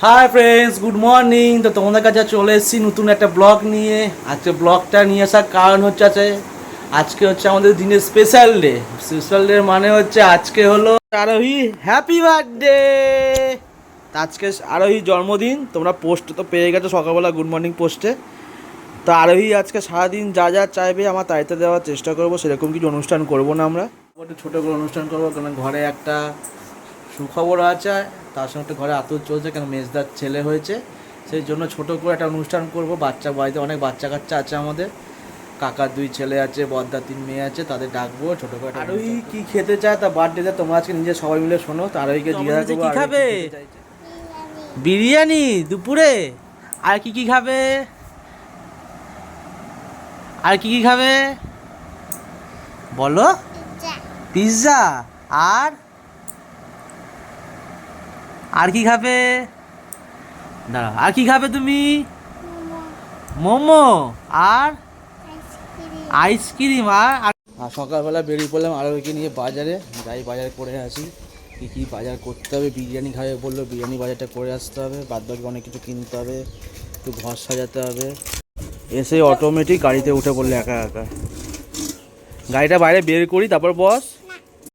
Hi friends, good morning. তো তোমাদের কাছে চলে এসেছি নতুন একটা ব্লগ নিয়ে। আজকে ব্লগটা নিয়ে আসার কারণ হচ্ছে আজকে হচ্ছে আমাদের দিনের স্পেশাল ডে। স্পেশাল ডে মানে হচ্ছে আজকে হলো আরোহী হ্যাপি বার্থডে। আজকে আরোহী জন্মদিন। তোমরা পোস্ট তো পেয়ে গেছো সকালবেলা গুড মর্নিং পোস্টে। তো আরোহী আজকে সারাদিন যা যা চাইবে আমার তাইতে দেওয়ার চেষ্টা করবো। সেরকম কিছু অনুষ্ঠান করবো না, আমরা একটু ছোটো করে অনুষ্ঠান করবো, কারণ ঘরে একটা সুখবর আছে, তার সঙ্গে ঘরে আতর চলছে, কেন মেজদার ছেলে হয়েছে, সেই জন্য ছোটো করে একটা অনুষ্ঠান করব। বাচ্চা বাড়িতে অনেক বাচ্চা কাচ্চা আছে, আমাদের কাকার 2 ছেলে আছে, বদ্দার 3 মেয়ে আছে, তাদের ডাকবো ছোটো করে। আরোহী কি খেতে চায় তা বার্থডেতে তোমরা আজকে নিজে সবাই মিলে শোনো। তো আরোহীকে জিজ্ঞাসা করবো কি খাবে। বিরিয়ানি দুপুরে? আর কি কি খাবে? আর কি কি খাবে বলো? পিৎজা। আর আর কি খাবে? দাঁড়া, আর কি খাবে তুমি? মোমো। আর আইসক্রিম। আর সকালবেলা বেরিয়ে পড়লাম আরোহীকে নিয়ে বাজারে। যাই বাজার করে আসি, কী কী বাজার করতে হবে। বিরিয়ানি খাবে বললো, বিরিয়ানি বাজারটা করে আসতে হবে। বাদবাকি অনেক কিছু কিনতে হবে, একটু ঘর সাজাতে হবে। এসে অটোমেটিক গাড়িতে উঠে পড়লে একা একা। গাড়িটা বাইরে বের করি, তারপর বস।